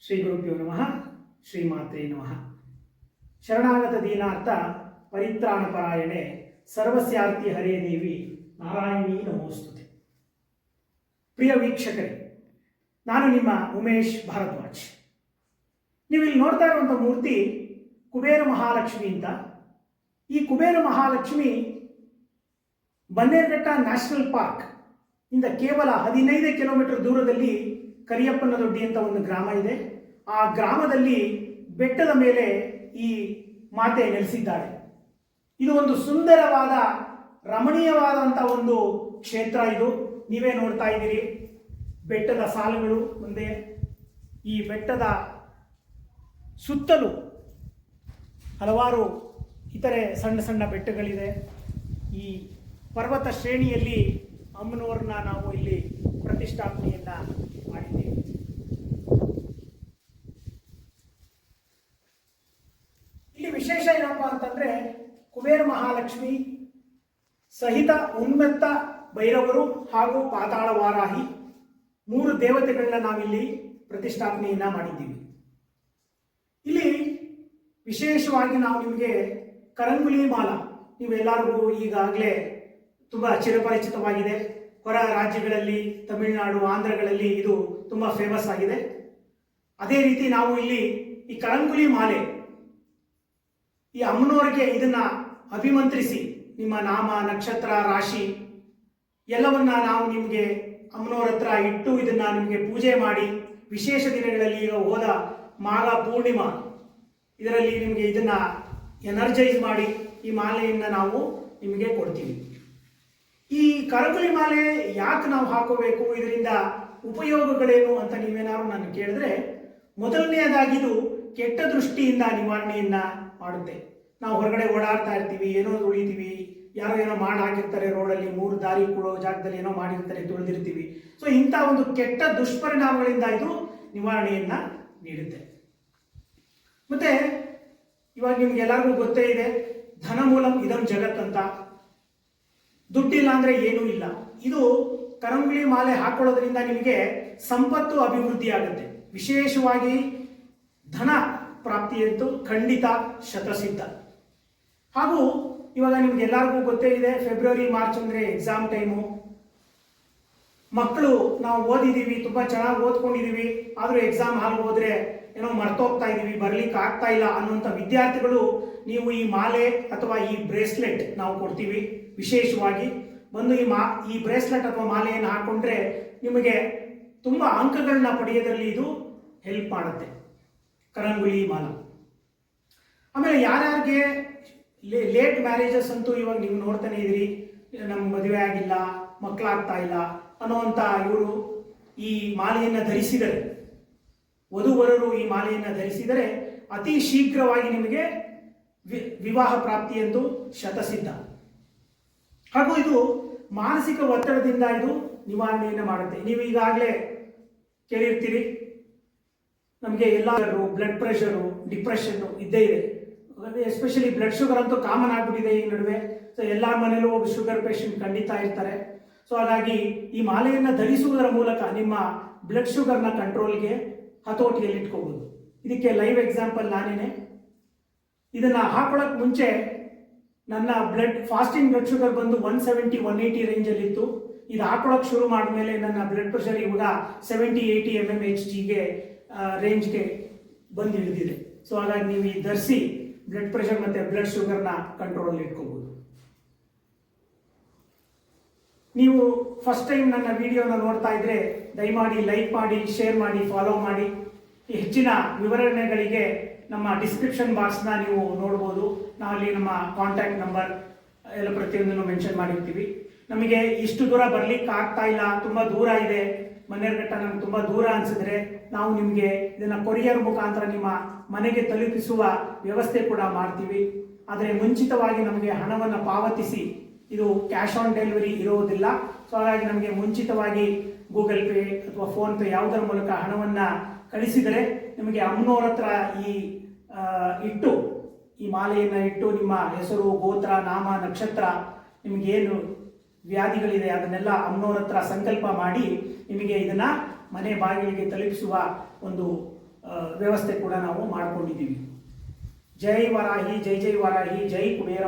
ಶ್ರೀ ಗುರುಭ್ಯೋ ನಮಃ. ಶ್ರೀಮಾತ್ರೇ ನಮಃ. ಶರಣಾಗತ ದೀನಾರ್ಥ ಪರಿತ್ರಾಣಪರಾಯಣೆ ಸರ್ವಸ್ಯಾರ್ತಿ ಹರೇ ದೇವಿ ನಾರಾಯಣೀ ನಮೋಸ್ತುತೆ. ಪ್ರಿಯ ವೀಕ್ಷಕರೇ, ನಾನು ನಿಮ್ಮ ಉಮೇಶ್ ಭಾರದ್ವಾಜ್. ನೀವು ಇಲ್ಲಿ ನೋಡ್ತಾ ಇರುವಂಥ ಮೂರ್ತಿ ಕುಬೇರ ಮಹಾಲಕ್ಷ್ಮಿ ಅಂತ. ಈ ಕುಬೇರ ಮಹಾಲಕ್ಷ್ಮಿ ಬನ್ನೇರುಘಟ್ಟ ನ್ಯಾಷನಲ್ ಪಾರ್ಕ್ ಇಂದ ಕೇವಲ 15 ಕಿಲೋಮೀಟರ್ ದೂರದಲ್ಲಿ ಕರಿಯಪ್ಪನದೊಡ್ಡಿ ಅಂತ ಒಂದು ಗ್ರಾಮ ಇದೆ. ಆ ಗ್ರಾಮದಲ್ಲಿ ಬೆಟ್ಟದ ಮೇಲೆ ಈ ಮಾತೆ ನೆಲೆಸಿದ್ದಾಳೆ. ಇದು ಒಂದು ಸುಂದರವಾದ ರಮಣೀಯವಾದಂಥ ಒಂದು ಕ್ಷೇತ್ರ. ಇದು ನೀವೇ ನೋಡ್ತಾ ಇದ್ದೀರಿ, ಬೆಟ್ಟದ ಸಾಲುಗಳು ಮುಂದೆ, ಈ ಬೆಟ್ಟದ ಸುತ್ತಲೂ ಹಲವಾರು ಇತರೆ ಸಣ್ಣ ಸಣ್ಣ ಬೆಟ್ಟಗಳಿದೆ. ಈ ಪರ್ವತ ಶ್ರೇಣಿಯಲ್ಲಿ ಅಮ್ಮನವ್ರನ್ನ ನಾವು ಇಲ್ಲಿ ಪ್ರತಿಷ್ಠಾಪನೆಯನ್ನ ಮಾಡಿದ್ದೇವೆ. ಇಲ್ಲಿ ವಿಶೇಷ ಏನಪ್ಪ ಅಂತಂದ್ರೆ, ಕುಬೇರ ಮಹಾಲಕ್ಷ್ಮಿ ಸಹಿತ ಉನ್ಮತ್ತ ಭೈರವರು ಹಾಗೂ ಪಾತಾಳ ವಾರಾಹಿ 3 ದೇವತೆಗಳನ್ನ ನಾವಿಲ್ಲಿ ಪ್ರತಿಷ್ಠಾಪನೆಯನ್ನ ಮಾಡಿದ್ದೀವಿ. ಇಲ್ಲಿ ವಿಶೇಷವಾಗಿ ನಾವು ನಿಮಗೆ ಕರಂಗುಲಿ ಮಾಲ, ನೀವೆಲ್ಲರಿಗೂ ಈಗಾಗಲೇ ತುಂಬ ಚಿರಪರಿಚಿತವಾಗಿದೆ. ಹೊರ ರಾಜ್ಯಗಳಲ್ಲಿ, ತಮಿಳುನಾಡು, ಆಂಧ್ರಗಳಲ್ಲಿ ಇದು ತುಂಬ ಫೇಮಸ್ ಆಗಿದೆ. ಅದೇ ರೀತಿ ನಾವು ಇಲ್ಲಿ ಈ ಕರಂಗುಲಿ ಮಾಲೆ, ಈ ಅಮ್ಮನವರಿಗೆ ಇದನ್ನ ಅಭಿಮಂತ್ರಿಸಿ ನಿಮ್ಮ ನಾಮ, ನಕ್ಷತ್ರ, ರಾಶಿ ಎಲ್ಲವನ್ನ ನಾವು ನಿಮಗೆ ಅಮ್ಮನವ್ರ ಹತ್ರ ಇಟ್ಟು ಇದನ್ನ ನಿಮಗೆ ಪೂಜೆ ಮಾಡಿ, ವಿಶೇಷ ದಿನಗಳಲ್ಲಿ ಈಗ ಹೋದ ಮಾಘ ಪೂರ್ಣಿಮಾ ಇದರಲ್ಲಿ ನಿಮಗೆ ಇದನ್ನ ಎನರ್ಜೈಸ್ ಮಾಡಿ ಈ ಮಾಲೆಯನ್ನು ನಾವು ನಿಮಗೆ ಕೊಡ್ತೀವಿ. ಈ ಕರಂಗುಲಿ ಮಾಲೆ ಯಾಕೆ ನಾವು ಹಾಕೋಬೇಕು, ಇದರಿಂದ ಉಪಯೋಗಗಳೇನು ಅಂತ ನೀವೇನಾದ್ರು ನಾನು ಕೇಳಿದ್ರೆ, ಮೊದಲನೆಯದಾಗಿ ಇದು ಕೆಟ್ಟ ದೃಷ್ಟಿಯಿಂದ ನಿವಾರಣೆಯನ್ನ ಮಾಡುತ್ತೆ. ನಾವು ಹೊರಗಡೆ ಓಡಾಡ್ತಾ ಇರ್ತೀವಿ, ಏನೋ ತುಳಿತೀವಿ, ಯಾರೋ ಏನೋ ಮಾಡಿ ಹಾಕಿರ್ತಾರೆ ರೋಡಲ್ಲಿ, 3 ದಾರಿ ಕೊಡೋ ಜಾಗದಲ್ಲಿ ಏನೋ ಮಾಡಿರ್ತಾರೆ, ತುಳಿದಿರ್ತೀವಿ. ಸೊ ಇಂಥ ಒಂದು ಕೆಟ್ಟ ದುಷ್ಪರಿಣಾಮಗಳಿಂದ ಇದು ನಿವಾರಣೆಯನ್ನ ನೀಡುತ್ತೆ. ಮತ್ತೆ ಇವಾಗ ನಿಮ್ಗೆ ಎಲ್ಲರಿಗೂ ಗೊತ್ತೇ ಇದೆ, ಧನ ಮೂಲಂ ಇದಂ ಜಗತ್ ಅಂತ. ದುಡ್ಡಿಲ್ಲ ಅಂದ್ರೆ ಏನೂ ಇಲ್ಲ. ಇದು ಕರಂಗುಲಿ ಮಾಲೆ ಹಾಕೊಳ್ಳೋದ್ರಿಂದ ನಿಮಗೆ ಸಂಪತ್ತು ಅಭಿವೃದ್ಧಿ ಆಗುತ್ತೆ. ವಿಶೇಷವಾಗಿ ಧನ ಪ್ರಾಪ್ತಿಯಂತೂ ಖಂಡಿತ ಶತಸಿದ್ಧ. ಹಾಗೂ ಇವಾಗ ನಿಮ್ಗೆ ಎಲ್ಲರಿಗೂ ಗೊತ್ತೇ ಇದೆ, ಫೆಬ್ರವರಿ ಮಾರ್ಚ್ ಅಂದ್ರೆ ಎಕ್ಸಾಮ್ ಟೈಮು. ಮಕ್ಕಳು ನಾವು ಓದಿದ್ದೀವಿ, ತುಂಬ ಚೆನ್ನಾಗಿ ಓದ್ಕೊಂಡಿದ್ದೀವಿ, ಆದರೂ ಎಕ್ಸಾಮ್ ಹಾಲ್ ಹೋದ್ರೆ ಏನೋ ಮರ್ತೋಗ್ತಾ ಇದ್ದೀವಿ, ಬರ್ಲಿಕ್ಕೆ ಆಗ್ತಾ ಇಲ್ಲ ಅನ್ನುವಂಥ ವಿದ್ಯಾರ್ಥಿಗಳು, ನೀವು ಈ ಮಾಲೆ ಅಥವಾ ಈ ಬ್ರೇಸ್ಲೆಟ್ ನಾವು ಕೊಡ್ತೀವಿ. ವಿಶೇಷವಾಗಿ ಬಂದು ಈ ಬ್ರೇಸ್ಲೆಟ್ ಅಥವಾ ಮಾಲೆಯನ್ನು ಹಾಕೊಂಡ್ರೆ ನಿಮಗೆ ತುಂಬ ಅಂಕಗಳನ್ನ ಪಡೆಯೋದ್ರಲ್ಲಿ ಇದು ಹೆಲ್ಪ್ ಮಾಡುತ್ತೆ, ಕರಂಗುಲಿ ಮಾಲ. ಆಮೇಲೆ ಯಾರ್ಯಾರಿಗೆ ಲೇಟ್ ಮ್ಯಾರೇಜಸ್ ಅಂತೂ ಇವಾಗ ನೀವು ನೋಡ್ತಾನೆ ಇದ್ರಿ, ನಮ್ಗೆ ಮದುವೆ ಆಗಿಲ್ಲ, ಮಕ್ಕಳಾಗ್ತಾ ಇಲ್ಲ ಅನ್ನೋವಂಥ ಇವರು ಈ ಮಾಲೆಯನ್ನು ಧರಿಸಿದರೆ, ವಧುವರರು ಈ ಮಾಲೆಯನ್ನು ಧರಿಸಿದರೆ ಅತಿ ಶೀಘ್ರವಾಗಿ ನಿಮಗೆ ವಿವಾಹ ಪ್ರಾಪ್ತಿಯಂತೂ ಶತಸಿದ್ಧ. ಹಾಗೂ ಇದು ಮಾನಸಿಕ ಒತ್ತಡದಿಂದ ಇದು ನಿವಾರಣೆಯನ್ನು ಮಾಡುತ್ತೆ. ನೀವು ಈಗಾಗಲೇ ಕೇಳಿರ್ತೀರಿ, ನಮಗೆ ಎಲ್ಲರೂ ಬ್ಲಡ್ ಪ್ರೆಷರು, ಡಿಪ್ರೆಷನ್ನು ಇದ್ದೇ ಇದೆ. ಎಸ್ಪೆಷಲಿ ಬ್ಲಡ್ ಶುಗರ್ ಅಂತೂ ಕಾಮನ್ ಆಗಿಬಿಟ್ಟಿದೆ ಈ ನಡುವೆ. ಸೊ ಎಲ್ಲರ ಮನೇಲೂ ಒಬ್ಬ ಶುಗರ್ ಪೇಷಂಟ್ ಖಂಡಿತ ಇರ್ತಾರೆ. ಸೊ ಹಾಗಾಗಿ ಈ ಮಾಲೆಯನ್ನು ಧರಿಸುವುದರ ಮೂಲಕ ನಿಮ್ಮ ಬ್ಲಡ್ ಶುಗರ್ನ ಕಂಟ್ರೋಲ್ಗೆ, ಹತೋಟಿಯಲ್ಲಿ ಇಟ್ಕೋಬಹುದು. ಇದಕ್ಕೆ ಲೈವ್ ಎಕ್ಸಾಂಪಲ್ ನಾನೇನೆ. ಇದನ್ನ ಹಾಕೊಳ್ಳೋಕೆ ಮುಂಚೆ ನನ್ನ ಫಾಸ್ಟಿಂಗ್ ಬ್ಲಡ್ ಶುಗರ್ ಬಂದು 170-180 ರೇಂಜಲ್ಲಿ ಇತ್ತು. ಇದು ಹಾಕೊಳ್ಳೋಕೆ ಶುರು ಮಾಡಿದ್ಮೇಲೆ ನನ್ನ ಬ್ಲಡ್ ಪ್ರೆಷರ್ ಇವಾಗ 70-80 mmHg ರೇಂಜ್ಗೆ ಬಂದು ಹಿಡಿದಿದೆ. ಸೊ ಹಾಗಾಗಿ ನೀವು ಈ ಧರಿಸಿ ಬ್ಲಡ್ ಪ್ರೆಷರ್ ಮತ್ತೆ ಬ್ಲಡ್ ಶುಗರ್ನ ಕಂಟ್ರೋಲಲ್ಲಿ ಇಟ್ಕೋಬಹುದು. ನೀವು ಫಸ್ಟ್ ಟೈಮ್ ನನ್ನ ವಿಡಿಯೋನ ನೋಡ್ತಾ ಇದ್ರೆ ದಯಮಾಡಿ ಲೈಕ್ ಮಾಡಿ, ಶೇರ್ ಮಾಡಿ, ಫಾಲೋ ಮಾಡಿ. ಹೆಚ್ಚಿನ ವಿವರಣೆಗಳಿಗೆ ನಮ್ಮ ಡಿಸ್ಕ್ರಿಪ್ಷನ್ ಬಾಕ್ಸ್ನ ನೀವು ನೋಡ್ಬೋದು. ನಾವಲ್ಲಿ ನಮ್ಮ ಕಾಂಟ್ಯಾಕ್ಟ್ ನಂಬರ್ ಎಲ್ಲ ಪ್ರತಿಯೊಂದನ್ನು ಮೆನ್ಷನ್ ಮಾಡಿರ್ತೀವಿ. ನಮಗೆ ಇಷ್ಟು ದೂರ ಬರ್ಲಿಕ್ಕೆ ಆಗ್ತಾ ಇಲ್ಲ, ತುಂಬ ದೂರ ಇದೆ, ಬನ್ನೇರುಘಟ್ಟ ನಮ್ಗೆ ತುಂಬ ದೂರ ಅನಿಸಿದ್ರೆ ನಾವು ನಿಮಗೆ ಇದನ್ನು ಕೊರಿಯರ್ ಮುಖಾಂತರ ನಿಮ್ಮ ಮನೆಗೆ ತಲುಪಿಸುವ ವ್ಯವಸ್ಥೆ ಕೂಡ ಮಾಡ್ತೀವಿ. ಆದರೆ ಮುಂಚಿತವಾಗಿ ನಮಗೆ ಹಣವನ್ನು ಪಾವತಿಸಿ, ಇದು ಕ್ಯಾಶ್ ಆನ್ ಡೆಲಿವರಿ ಇರೋದಿಲ್ಲ. ಸೊ ಹಾಗಾಗಿ ನಮಗೆ ಮುಂಚಿತವಾಗಿ ಗೂಗಲ್ ಪೇ ಅಥವಾ ಫೋನ್ ಪೇ ಯಾವುದರ ಮೂಲಕ ಹಣವನ್ನು ಕಳಿಸಿದರೆ ನಿಮಗೆ ಅಮ್ಮನವ್ರ ಹತ್ರ ಈ ಮಾಲೆಯನ್ನು ಇಟ್ಟು ನಿಮ್ಮ ಹೆಸರು, ಗೋತ್ರ, ನಾಮ, ನಕ್ಷತ್ರ, ನಿಮಗೇನು ವ್ಯಾಧಿಗಳಿದೆ ಅದನ್ನೆಲ್ಲ ಅಮ್ಮನವ್ರ ಹತ್ರ ಸಂಕಲ್ಪ ಮಾಡಿ ನಿಮಗೆ ಇದನ್ನ ಮನೆ ಬಾಗಿಲಿಗೆ ತಲುಪಿಸುವ ಒಂದು ವ್ಯವಸ್ಥೆ ಕೂಡ ನಾವು ಮಾಡಿಕೊಂಡಿದ್ದೀವಿ. ಜೈ ವರಾಹಿ, ಜೈ ಜೈ ವರಾಹಿ, ಜೈ ಕುಬೇರ